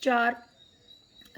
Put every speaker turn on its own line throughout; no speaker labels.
4,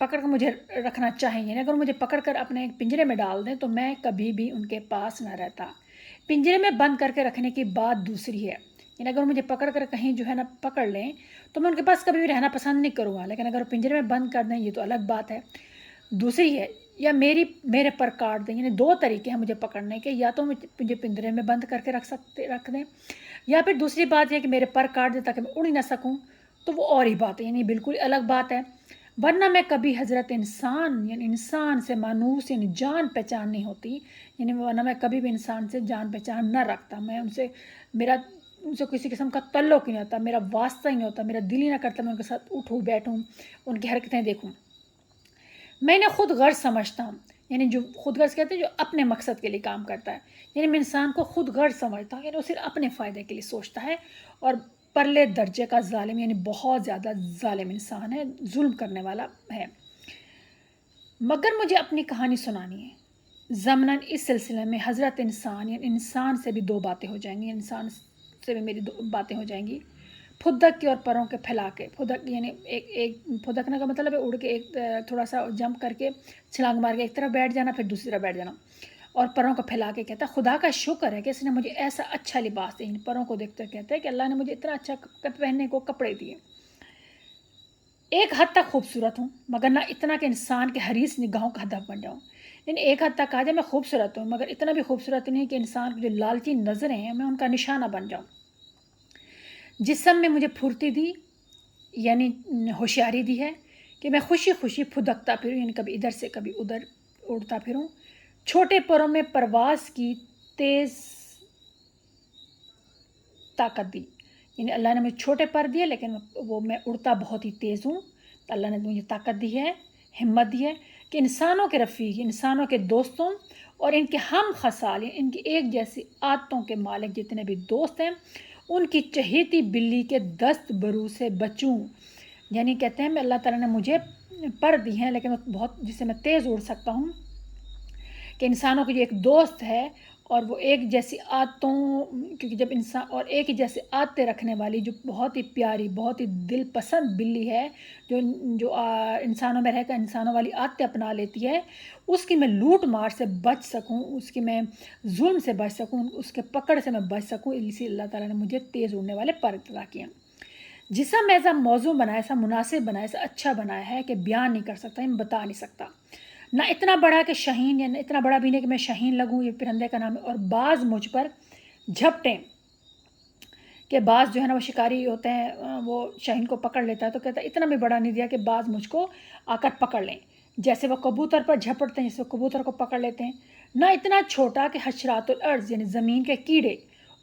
پکڑ کر مجھے رکھنا چاہیں، یعنی اگر مجھے پکڑ کر اپنے پنجرے میں ڈال دیں تو میں کبھی بھی ان کے پاس نہ رہتا۔ پنجرے میں بند کر کے رکھنے کی بات دوسری ہے، یعنی اگر مجھے پکڑ کر کہیں جو ہے نا پکڑ لیں تو میں ان کے پاس کبھی بھی رہنا پسند نہیں کروں گا، لیکن اگر پنجرے میں بند کر دیں یہ تو الگ بات ہے۔ دوسری ہے، یا میرے پر کاٹ دیں، یعنی دو طریقے ہیں مجھے پکڑنے کے، یا تو مجھے پنجرے میں بند کر کے رکھ دیں، یا پھر دوسری بات یہ کہ میرے پر کاٹ دیں تاکہ میں اڑ ہی نہ سکوں، تو وہ اور ہی بات ہے، یعنی بالکل الگ بات ہے۔ ورنہ میں کبھی حضرت انسان یعنی انسان سے مانوس یعنی جان پہچان نہیں ہوتی، یعنی ورنہ میں کبھی بھی انسان سے جان پہچان نہ رکھتا، میں ان سے کسی قسم کا تعلق ہی نہیں ہوتا، میرا واسطہ ہی نہیں ہوتا، میرا دل ہی نہ کرتا میں ان کے ساتھ اٹھوں بیٹھوں، ان کی حرکتیں دیکھوں۔ میں انہیں خود غرض سمجھتا ہوں، یعنی جو خود غرض کہتے ہیں جو اپنے مقصد کے لیے کام کرتا ہے، یعنی میں انسان کو خود غرض سمجھتا ہوں، یعنی وہ صرف اپنے فائدے کے لیے سوچتا ہے اور پرلے درجے کا ظالم، یعنی بہت زیادہ ظالم انسان ہے، ظلم کرنے والا ہے۔ مگر مجھے اپنی کہانی سنانی ہے، ضمناً اس سلسلے میں حضرت انسان یعنی انسان سے بھی دو باتیں ہو جائیں گی، انسان سے بھی میری دو باتیں ہو جائیں گی، پھدک کے اور پروں کے پھیلا کے۔ پھدک یعنی ایک پھدکنے کا مطلب ہے اڑ کے ایک تھوڑا سا جمپ کر کے چھلانگ مار کے ایک طرف بیٹھ جانا پھر دوسری طرف بیٹھ جانا، اور پروں کو پھیلا کے کہتا ہے خدا کا شکر ہے کہ اس نے مجھے ایسا اچھا لباس دیا، پروں کو دیکھتے کہتے ہیں کہ اللہ نے مجھے اتنا اچھا پہننے کو کپڑے دیے۔ ایک حد تک خوبصورت ہوں مگر نہ اتنا کہ انسان کے حریص نگاہوں کا ہدف بن جاؤں، یعنی ایک حد تک کہا جائے میں خوبصورت ہوں مگر اتنا بھی خوبصورت نہیں کہ انسان کی جو لالچی نظریں ہیں میں ان کا نشانہ بن جاؤں۔ جسم میں مجھے پھرتی دی یعنی ہوشیاری دی ہے کہ میں خوشی خوشی پھدکتا پھروں، یعنی کبھی ادھر سے کبھی ادھر اڑتا پھروں۔ چھوٹے پروں میں پرواز کی تیز طاقت دی، یعنی اللہ نے مجھے چھوٹے پر دیے لیکن میں اڑتا بہت ہی تیز ہوں، تو اللہ نے مجھے طاقت دی ہے، ہمت دی ہے کہ انسانوں کے رفیق، انسانوں کے دوستوں اور ان کے ہم خصال، ان کی ایک جیسی عادتوں کے مالک جتنے بھی دوست ہیں ان کی چہیتی بلی کے دست برو سے بچوں، یعنی کہتے ہیں میں اللہ تعالیٰ نے مجھے پر دی ہیں لیکن بہت جس سے میں تیز اڑ سکتا ہوں، کہ انسانوں کی جو ایک دوست ہے اور وہ ایک جیسی عادتوں، کیونکہ جب انسان اور ایک ہی جیسے عادتیں رکھنے والی جو بہت ہی پیاری بہت ہی دل پسند بلی ہے جو انسانوں میں رہ کر انسانوں والی عادتیں اپنا لیتی ہے، اس کی میں لوٹ مار سے بچ سکوں، اس کی میں ظلم سے بچ سکوں، اس کے پکڑ سے میں بچ سکوں، اسی اللہ تعالیٰ نے مجھے تیز اڑنے والے پر عطا کیے۔ جسم ایسا موضوع بنایا، ایسا مناسب بنایا، ایسا اچھا بنایا ہے کہ بیان نہیں کر سکتا، میں بتا نہیں سکتا، نہ اتنا بڑا کہ شاہین، یا اتنا بڑا بھی نہیں کہ میں شاہین لگوں، یہ پرندے کا نام ہے، اور بعض مجھ پر جھپٹیں، کہ بعض جو ہے نا وہ شکاری ہوتے ہیں وہ شاہین کو پکڑ لیتا ہے، تو کہتا ہے اتنا بھی بڑا نہیں دیا کہ بعض مجھ کو آ کر پکڑ لیں، جیسے وہ کبوتر پر جھپٹتے ہیں جیسے وہ کبوتر کو پکڑ لیتے ہیں، نہ اتنا چھوٹا کہ حشرات الارض یعنی زمین کے کیڑے،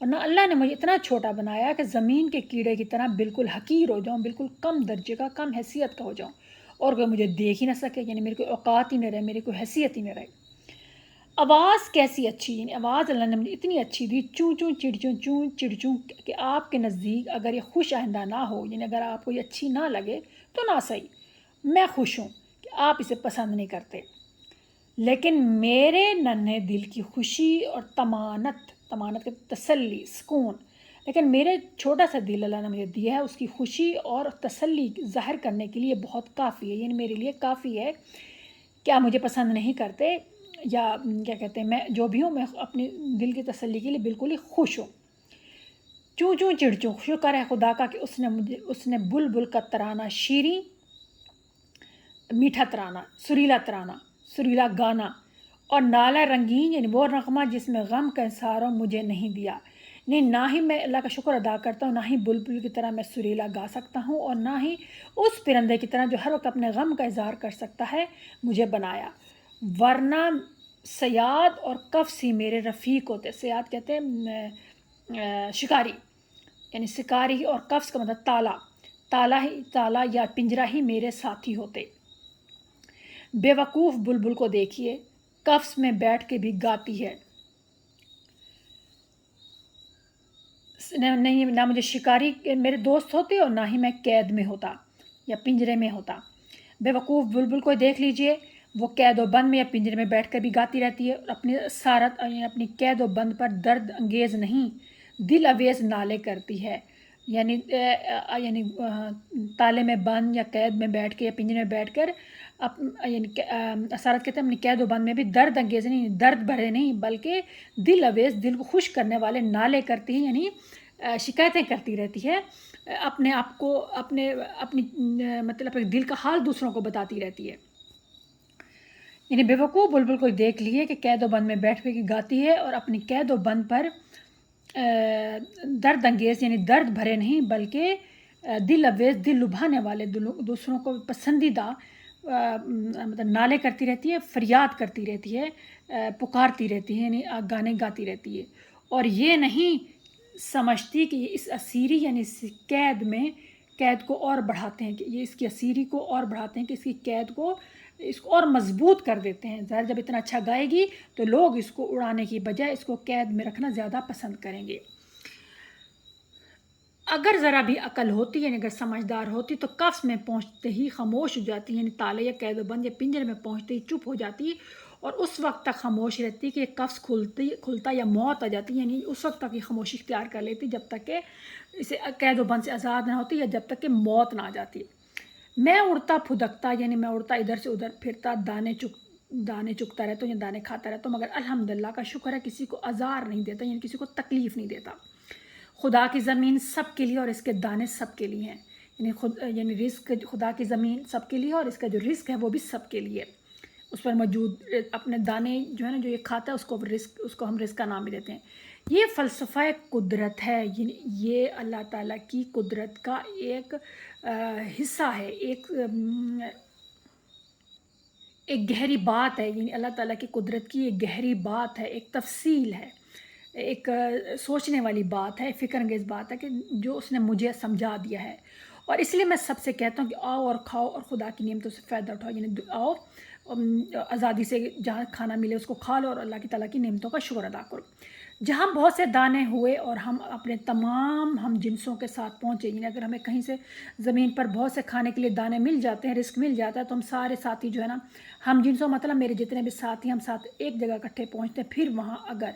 اور نہ اللہ نے مجھے اتنا چھوٹا بنایا کہ زمین کے کیڑے کی طرح بالکل حقیر ہو جاؤں، بالکل کم درجے کا، کم حیثیت کا ہو جاؤں، اور کوئی مجھے دیکھ ہی نہ سکے، یعنی میری کوئی اوقات ہی نہ رہے، میری کوئی حیثیت ہی نہ رہے۔ آواز کیسی اچھی، یعنی آواز اللہ نے مجھے اتنی اچھی دی، چوں چوں چڑ چوں چوں چڑ چوں، کہ آپ کے نزدیک اگر یہ خوش آئندہ نہ ہو، یعنی اگر آپ کو یہ اچھی نہ لگے تو نہ صحیح، میں خوش ہوں کہ آپ اسے پسند نہیں کرتے، لیکن میرے ننھے دل کی خوشی اور طمانت کے تسلی سکون، لیکن میرے چھوٹا سا دل اللہ نے مجھے دیا ہے، اس کی خوشی اور تسلی ظاہر کرنے کے لیے بہت کافی ہے، یعنی میرے لیے کافی ہے کہ آپ مجھے پسند نہیں کرتے، یا کیا کہتے ہیں میں جو بھی ہوں میں اپنی دل کی تسلی کے لیے بالکل ہی خوش ہوں۔ چوں چوں چڑ چوں، شکر ہے خدا کا کہ اس نے بلبل کا ترانہ شیریں، میٹھا ترانہ، سریلا گانا اور نالہ رنگین یعنی وہ نغمہ جس میں غم کا اظہار مجھے نہیں دیا، نہیں نہ ہی میں اللہ کا شکر ادا کرتا ہوں، نہ ہی بلبل کی طرح میں سریلا گا سکتا ہوں، اور نہ ہی اس پرندے کی طرح جو ہر وقت اپنے غم کا اظہار کر سکتا ہے مجھے بنایا، ورنہ صیاد اور قفص ہی میرے رفیق ہوتے۔ صیاد کہتے ہیں شکاری، یعنی شکاری، اور قفص کا مطلب تالا یا پنجرہ ہی میرے ساتھی ہوتے۔ بے وقوف بلبل کو دیکھیے، قفص میں بیٹھ کے بھی گاتی ہے، نہ مجھے شکاری میرے دوست ہوتے اور نہ ہی میں قید میں ہوتا یا پنجرے میں ہوتا۔ بے وقوف بلبل کو دیکھ لیجئے، وہ قید و بند میں یا پنجرے میں بیٹھ کر بھی گاتی رہتی ہے، اور اپنی سارت یعنی اپنی قید و بند پر درد انگیز نہیں دل اویز نالے کرتی ہے، یعنی تالے میں بند یا قید میں بیٹھ کے یا پنجرے میں بیٹھ کر یعنی اسارت کہتے ہیں اپنی قید و بند میں بھی درد انگیز نہیں، درد بھرے نہیں بلکہ دل اویز، دل کو خوش کرنے والے نالے کرتی ہیں، یعنی شکایتیں کرتی رہتی ہے، اپنے آپ کو اپنی مطلب اپنے دل کا حال دوسروں کو بتاتی رہتی ہے۔ یعنی بیوقوف بلبل کو دیکھ لیے کہ قید و بند میں بیٹھ کے گاتی ہے اور اپنی قید و بند پر درد انگیز یعنی درد بھرے نہیں بلکہ دل اویز، دل لبھانے والے، دوسروں کو پسندیدہ مطلب نعرے کرتی رہتی ہے، فریاد کرتی رہتی ہے، پکارتی رہتی ہے، یعنی گانے گاتی رہتی ہے، اور یہ نہیں سمجھتی کہ یہ اس اسیری یعنی اس قید کو اور بڑھاتے ہیں، کہ یہ اس کی اسیری کو اور بڑھاتے ہیں، کہ اس کی قید کو اس کو اور مضبوط کر دیتے ہیں۔ ظاہر جب اتنا اچھا گائے گی تو لوگ اس کو اڑانے کی بجائے اس کو قید میں رکھنا زیادہ پسند کریں گے۔ اگر ذرا بھی عقل ہوتی یعنی اگر سمجھدار ہوتی تو قفس میں پہنچتے ہی خاموش ہو جاتی، یعنی تالے یا قید و بند یا پنجرے میں پہنچتے ہی چپ ہو جاتی اور اس وقت تک خاموش رہتی کہ قفس کھلتا یا موت آ جاتی، یعنی اس وقت تک یہ خاموشی اختیار کر لیتی جب تک کہ اسے قید و بند سے آزاد نہ ہوتی یا جب تک کہ موت نہ آ جاتی۔ میں اڑتا پھدکتا یعنی میں اڑتا ادھر سے ادھر پھرتا، دانے چکتا رہتا ہوں یا دانے کھاتا رہتا ہوں، مگر الحمدللہ کا شکر ہے کسی کو آزار نہیں دیتا، یعنی کسی کو تکلیف نہیں دیتا۔ خدا کی زمین سب کے لیے اور اس کے دانے سب کے لیے ہیں، یعنی رزق خدا کی زمین سب کے لیے اور اس کا جو رزق ہے وہ بھی سب کے لیے، اس پر موجود اپنے دانے جو ہے نا جو یہ کھاتا ہے اس کو ہم رزق کا نام بھی دیتے ہیں۔ یہ فلسفہ قدرت ہے، یہ اللہ تعالیٰ کی قدرت کا ایک حصہ ہے، ایک گہری بات ہے، یعنی اللہ تعالیٰ کی قدرت کی ایک گہری بات ہے، ایک تفصیل ہے، ایک سوچنے والی بات ہے، فکر انگیز بات ہے کہ جو اس نے مجھے سمجھا دیا ہے، اور اس لیے میں سب سے کہتا ہوں کہ آؤ اور کھاؤ اور خدا کی نعمتوں سے فائدہ اٹھاؤ، یعنی آؤ آزادی سے جہاں کھانا ملے اس کو کھا لو اور اللہ کی تعالیٰ کی نعمتوں کا شکر ادا کرو۔ جہاں بہت سے دانے ہوئے اور ہم اپنے تمام ہم جنسوں کے ساتھ پہنچے، یعنی اگر ہمیں کہیں سے زمین پر بہت سے کھانے کے لیے دانے مل جاتے ہیں، رزق مل جاتا ہے، تو ہم سارے ساتھی جو ہے نا ہم جنسوں مطلب میرے جتنے بھی ساتھی ہم ساتھ ایک جگہ اکٹھے پہنچتے ہیں، پھر وہاں اگر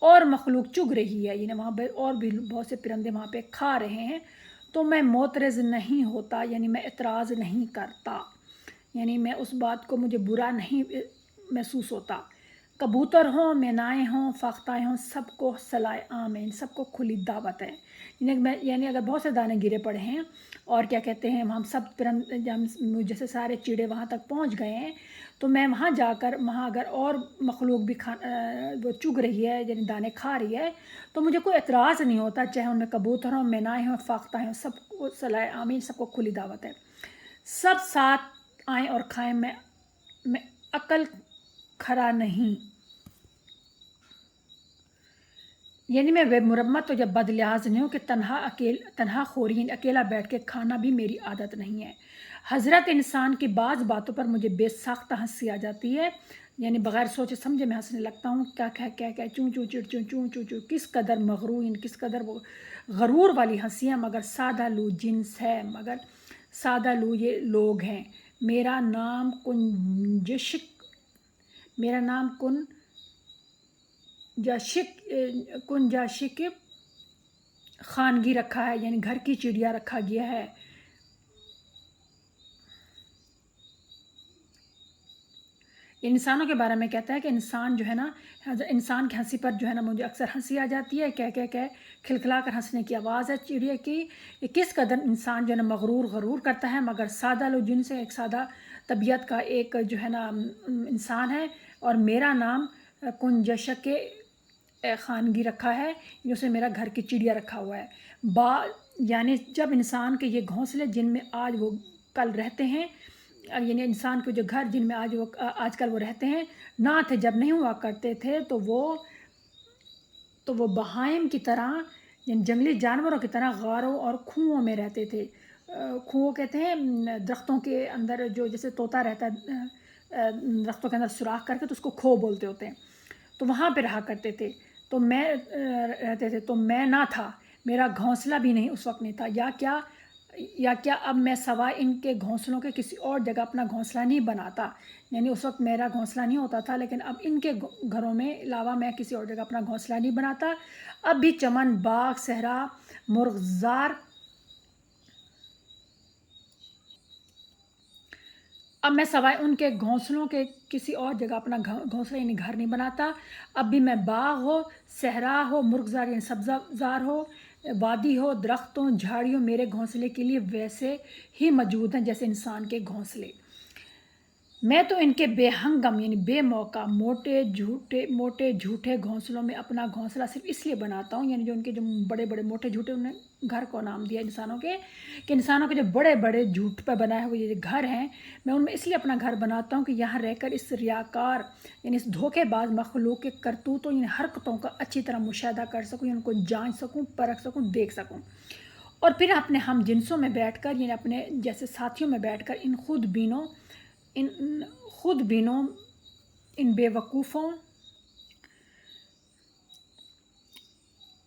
اور مخلوق چگ رہی ہے، یعنی وہاں پہ اور بھی بہت سے پرندے وہاں پہ کھا رہے ہیں، تو میں معترض نہیں ہوتا، یعنی میں اعتراض نہیں کرتا، یعنی میں اس بات کو مجھے برا نہیں محسوس ہوتا۔ کبوتر ہوں، مینائیں ہوں، فاختائیں ہوں، سب کو صلاح آمین، سب کو کھلی دعوت ہے، یعنی اگر بہت سے دانے گرے پڑے ہیں اور کیا کہتے ہیں ہم سب جیسے سارے چیڑے وہاں تک پہنچ گئے ہیں، تو میں وہاں جا کر وہاں اگر اور مخلوق بھی وہ چگ رہی ہے یعنی دانے کھا رہی ہے تو مجھے کوئی اعتراض نہیں ہوتا، چاہے ان میں کبوتر ہوں، مینائیں ہوں، فاختائیں ہوں، سب کو صلاح آمین، سب کو کھلی دعوت ہے، سب ساتھ آئیں اور کھائیں، میں عقل کھرا نہیں، یعنی میں بے مرمت تو جب بد لحاظ نہیں ہوں کہ تنہا خوری یعنی اکیلا بیٹھ کے کھانا بھی میری عادت نہیں ہے۔ حضرت انسان کی بعض باتوں پر مجھے بے ساختہ ہنسی آ جاتی ہے، یعنی بغیر سوچے سمجھے میں ہنسنے لگتا ہوں، کیا چوں چوں چڑ چوں چوں چوں چوں، کس قدر مغرور، یعنی کس قدر وہ غرور والی ہنسیاں، مگر سادہ لو جنس ہے، مگر سادہ لو یہ لوگ ہیں۔ میرا نام کنجاشک خانگی رکھا ہے، یعنی گھر کی چڑیا رکھا گیا ہے۔ انسانوں کے بارے میں کہتا ہے کہ انسان جو ہے نا، انسان کی ہنسی پر جو ہے نا مجھے اکثر ہنسی آ جاتی ہے، کھلکھلا کر ہنسنے کی آواز ہے چڑیا کی، یہ کس قدر انسان جو ہے نا غرور کرتا ہے، مگر سادہ لو جن سے ایک سادہ طبیعت کا ایک جو ہے نا انسان ہے، اور میرا نام کنجشک خانگی رکھا ہے، یعنی اسے میرا گھر کی چڑیا رکھا ہوا ہے۔ یعنی جب انسان کے یہ گھونسلے جن میں آج وہ کل رہتے ہیں، یعنی انسان کے جو گھر جن میں آج کل وہ رہتے ہیں نہ تھے، جب نہیں ہوا کرتے تھے تو وہ بہائم کی طرح یعنی جنگلی جانوروں کی طرح غاروں اور کھوؤں میں رہتے تھے۔ کھوؤں کہتے ہیں درختوں کے اندر جو جیسے طوطا رہتا ہے درختوں کے اندر سوراخ کر کے، تو اس کو کھو بولتے ہوتے ہیں، تو وہاں پہ رہا کرتے تھے، تو میں نہ تھا، میرا گھونسلہ بھی نہیں اس وقت نہیں تھا، یا کیا اب میں سوائے ان کے گھونسلوں کے کسی اور جگہ اپنا گھونسلہ نہیں بناتا، یعنی اس وقت میرا گھونسلہ نہیں ہوتا تھا، لیکن اب ان کے گھروں میں علاوہ میں کسی اور جگہ اپنا گھونسلہ نہیں بناتا، اب بھی چمن، باغ، صحرا، مرغزار اب میں سوائے ان کے گھونسلوں کے کسی اور جگہ اپنا گھونسلہ یعنی گھر نہیں بناتا۔ اب بھی میں باغ ہو، صحرا ہو، مرغزار یعنی سبزہ زار ہو، وادی ہو، درختوں، جھاڑیوں، میرے گھونسلے کے لیے ویسے ہی موجود ہیں جیسے انسان کے گھونسلے۔ میں تو ان کے بے ہنگم یعنی بے موقع موٹے جھوٹے گھونسلوں میں اپنا گھونسلہ صرف اس لیے بناتا ہوں، یعنی جو ان کے جو بڑے بڑے موٹے جھوٹے، انہیں گھر کو نام دیا انسانوں کے، کہ انسانوں کے جو بڑے بڑے جھوٹ پہ بنائے ہوئے یہ گھر ہیں، میں ان میں اس لیے اپنا گھر بناتا ہوں کہ یہاں رہ کر اس ریاکار یعنی اس دھوکے باز مخلوق کے کرتوتوں یعنی حرکتوں کا اچھی طرح مشاہدہ کر سکوں، یعنی ان کو جانچ سکوں، پرکھ سکوں، دیکھ سکوں، اور پھر اپنے ہم جنسوں میں بیٹھ کر یعنی اپنے جیسے ساتھیوں میں بیٹھ کر ان خود بینوں، ان بے وقوفوں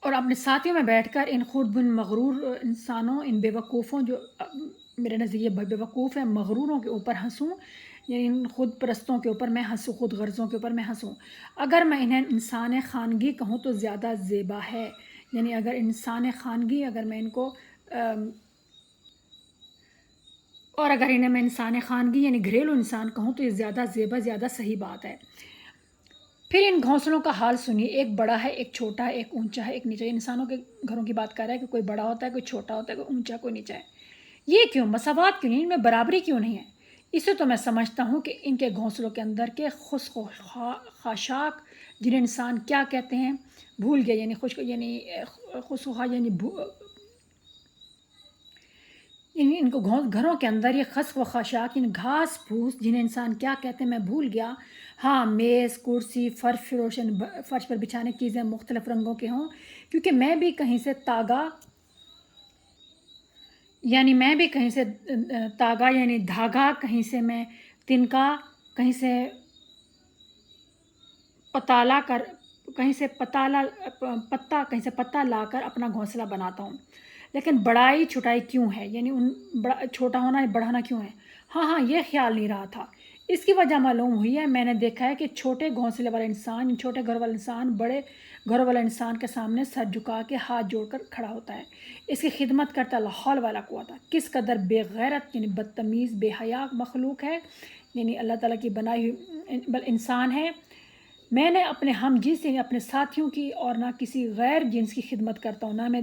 اور اپنے ساتھیوں میں بیٹھ کر ان خود بن مغرور انسانوں، ان بے وقوفوں جو میرے نزدیک بے وقوف ہیں، مغروروں کے اوپر ہنسوں، یعنی ان خود پرستوں کے اوپر میں ہنسوں، خود غرضوں کے اوپر میں ہنسوں۔ اگر میں انہیں انسان خانگی کہوں تو زیادہ زیبا ہے، یعنی اگر انسان خانگی اگر میں ان کو اور اگر انہیں میں انسان خانگی یعنی گھریلو انسان کہوں تو یہ زیادہ زیبا، زیادہ صحیح بات ہے۔ پھر ان گھونسلوں کا حال سنیے، ایک بڑا ہے، ایک چھوٹا ہے، ایک اونچا ہے، ایک نیچا ہے۔ انسانوں کے گھروں کی بات کر رہا ہے کہ کوئی بڑا ہوتا ہے، کوئی چھوٹا ہوتا ہے، کوئی اونچا، کوئی نیچا ہے۔ یہ کیوں؟ مساوات کیوں نہیں؟ ان میں برابری کیوں نہیں ہے؟ اسے تو میں سمجھتا ہوں کہ ان کے گھونسلوں کے اندر کے خشک و خاشاک، جنہیں انسان کیا کہتے ہیں بھول گیا، یعنی خشک یعنی یعنی ان کو گھروں کے اندر یہ خشک و خاشاک یعنی گھاس پھوس، جنہیں انسان کیا کہتے ہیں میں بھول گیا۔ ہاں، میز، کرسی، فرش پر بچھانے کی چیزیں مختلف رنگوں کے ہوں، کیونکہ میں بھی کہیں سے تاگا یعنی دھاگا، کہیں سے میں تنکا، کہیں سے پتا لا کر اپنا گھونسلہ بناتا ہوں۔ لیکن بڑائی چھوٹائی کیوں ہے؟ یعنی چھوٹا ہونا یا بڑھانا کیوں ہے؟ ہاں، یہ خیال نہیں رہا تھا۔ اس کی وجہ معلوم ہوئی ہے، میں نے دیکھا ہے کہ چھوٹے گھونسلے والا انسان، چھوٹے گھر والا انسان بڑے گھر والا انسان کے سامنے سر جھکا کے ہاتھ جوڑ کر کھڑا ہوتا ہے، اس کی خدمت کرتا ہے۔ لا حول ولا قوت، کس قدر بے غیرت یعنی بدتمیز، بے حیا مخلوق ہے، یعنی اللہ تعالیٰ کی بنائی ہوئی انسان ہے۔ میں نے اپنے ہم جنس یعنی اپنے ساتھیوں کی اور نہ کسی غیر جنس کی خدمت کرتا ہوں، نہ میں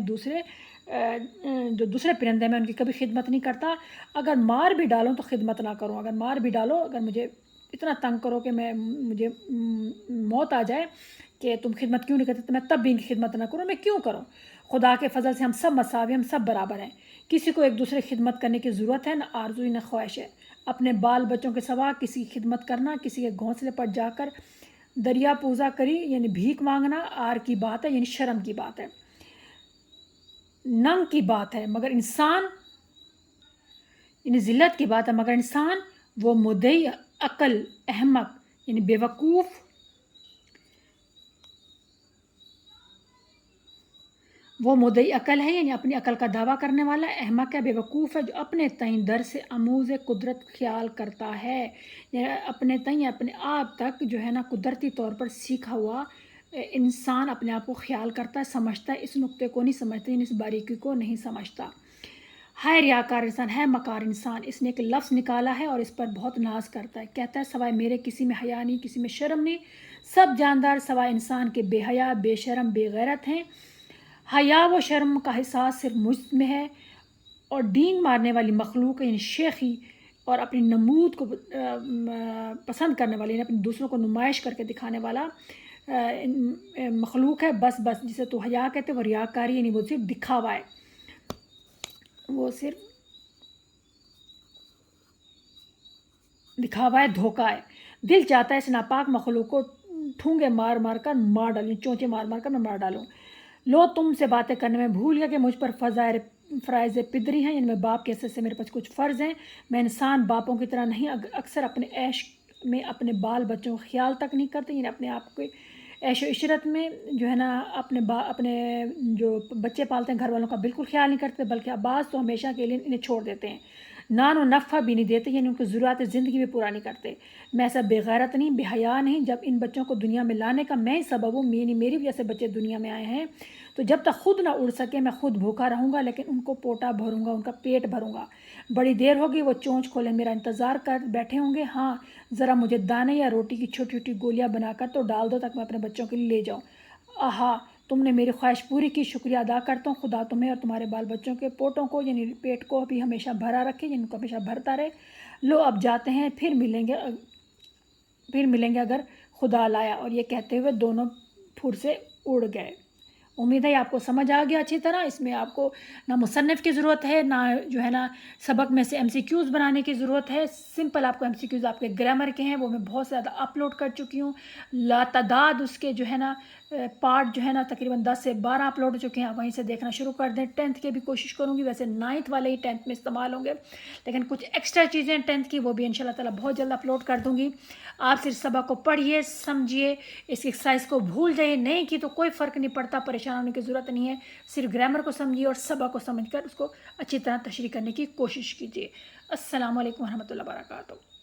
جو دوسرے پرندے میں ان کی کبھی خدمت نہیں کرتا۔ اگر مار بھی ڈالوں تو خدمت نہ کروں، اگر مار بھی ڈالو، اگر مجھے اتنا تنگ کرو کہ مجھے موت آ جائے کہ تم خدمت کیوں نہیں کرتے، تو میں تب بھی ان کی خدمت نہ کروں۔ میں کیوں کروں؟ خدا کے فضل سے ہم سب مساوی، ہم سب برابر ہیں، کسی کو ایک دوسرے کی خدمت کرنے کی ضرورت ہے، نہ آرزو نہ خواہش ہے۔ اپنے بال بچوں کے سوا کسی کی خدمت کرنا، کسی کے گھونسلے پر جا کر دریا پوزا کری یعنی بھیک مانگنا عار کی بات ہے، یعنی شرم کی بات ہے، ننگ کی بات ہے، مگر انسان یعنی ذلت کی بات ہے، مگر انسان وہ مدعی عقل، احمق یعنی بے وقوف، وہ مدعی عقل ہے یعنی اپنی عقل کا دعویٰ کرنے والا، احمق ہے، بے وقوف ہے، جو اپنے تئیں در سے اموز قدرت خیال کرتا ہے، یعنی اپنے تئیں اپنے آپ تک جو ہے نا قدرتی طور پر سیکھا ہوا انسان اپنے آپ کو خیال کرتا ہے، سمجھتا ہے، اس نقطے کو نہیں سمجھتا، یعنی اس باریکی کو نہیں سمجھتا۔ ہے ریاکار انسان، ہے مکار انسان، اس نے ایک لفظ نکالا ہے اور اس پر بہت ناز کرتا ہے، کہتا ہے سوائے میرے کسی میں حیا نہیں، کسی میں شرم نہیں، سب جاندار سوائے انسان کے بے حیا، بے شرم، بے غیرت ہیں۔ حیا و شرم کا احساس صرف مجھ میں ہے، اور ڈینگ مارنے والی مخلوق یعنی شیخی اور اپنی نمود کو پسند کرنے والی، یعنی اپنی دوسروں کو نمائش کر کے دکھانے والا مخلوق ہے۔ بس جسے تو حیا کہتے ہیں، وہ ریاکاری یعنی وہ صرف دکھاوا ہے، وہ صرف دکھاوا ہے، دھوکہ ہے۔ دل چاہتا ہے اس ناپاک مخلوق کو ٹھونگے مار مار کر مار ڈالوں، چونچے مار مار کر میں مار ڈالوں۔ لو تم سے باتیں کرنے میں بھول گیا کہ مجھ پر فرائض پدری ہیں، یعنی میں باپ کے حیثیت سے میرے پاس کچھ فرض ہیں۔ میں انسان باپوں کی طرح نہیں، اکثر اپنے عیش میں اپنے بال بچوں کا خیال تک نہیں کرتے، یعنی اپنے آپ کے عیش و عشرت میں جو ہے نا اپنے جو بچے پالتے ہیں گھر والوں کا بالکل خیال نہیں کرتے، بلکہ بعض تو ہمیشہ کے لیے انہیں چھوڑ دیتے ہیں، نان و نفع بھی نہیں دیتے، یعنی ان کو ضروریات زندگی بھی پورا نہیں کرتے۔ میں ایسا بے غیرت نہیں، بے حیا نہیں، جب ان بچوں کو دنیا میں لانے کا میں ہی سبب ہوں، یعنی میری وجہ سے بچے دنیا میں آئے ہیں، تو جب تک خود نہ اڑ سکے میں خود بھوکا رہوں گا، لیکن ان کو پوٹا بھروں گا، ان کا پیٹ بھروں گا۔ بڑی دیر ہوگی وہ چونچ کھولے میرا انتظار کر بیٹھے ہوں گے، ہاں ذرا مجھے دانے یا روٹی کی چھوٹی چھوٹی گولیاں بنا کر تو ڈال دو تاکہ میں اپنے بچوں کے لیے لے جاؤں۔ آہا، تم نے میری خواہش پوری کی، شکریہ ادا کرتا ہوں۔ خدا تمہیں اور تمہارے بال بچوں کے پوٹوں کو یعنی پیٹ کو بھی ہمیشہ بھرا رکھے، یعنی ان کو ہمیشہ بھرتا رہے۔ لو اب جاتے ہیں، پھر ملیں گے اگر خدا لایا۔ اور یہ کہتے ہوئے دونوں پھر سے اڑ گئے۔ امید ہے آپ کو سمجھ آ گیا اچھی طرح۔ اس میں آپ کو نہ مصنف کی ضرورت ہے، نہ جو ہے نا سبق میں سے MCQs بنانے کی ضرورت ہے۔ سمپل آپ کو MCQs آپ کے گرامر کے ہیں، وہ میں بہت زیادہ اپلوڈ کر چکی ہوں، لاتعداد اس کے جو ہے نا پارٹ جو ہے نا تقریباً 10 سے 12 اپلوڈ ہو چکے ہیں، آپ وہیں سے دیکھنا شروع کر دیں۔ 10th کے بھی کوشش کروں گی، ویسے 9th والے ہی 10th میں استعمال ہوں گے، لیکن کچھ ایکسٹرا چیزیں 10th کی وہ بھی انشاءاللہ تعالیٰ بہت جلد اپلوڈ کر دوں گی۔ آپ صرف سبق کو پڑھیے، سمجھیے، اس ایکسرسائز کو بھول جائیے، نہیں کی تو کوئی فرق نہیں پڑتا، پریشان ہونے کی ضرورت نہیں ہے۔ صرف گرامر کو سمجھیے اور سبق کو سمجھ کر اس کو اچھی طرح تشریح کرنے کی کوشش کیجیے۔ السلام علیکم ورحمۃ اللہ وبرکاتہ۔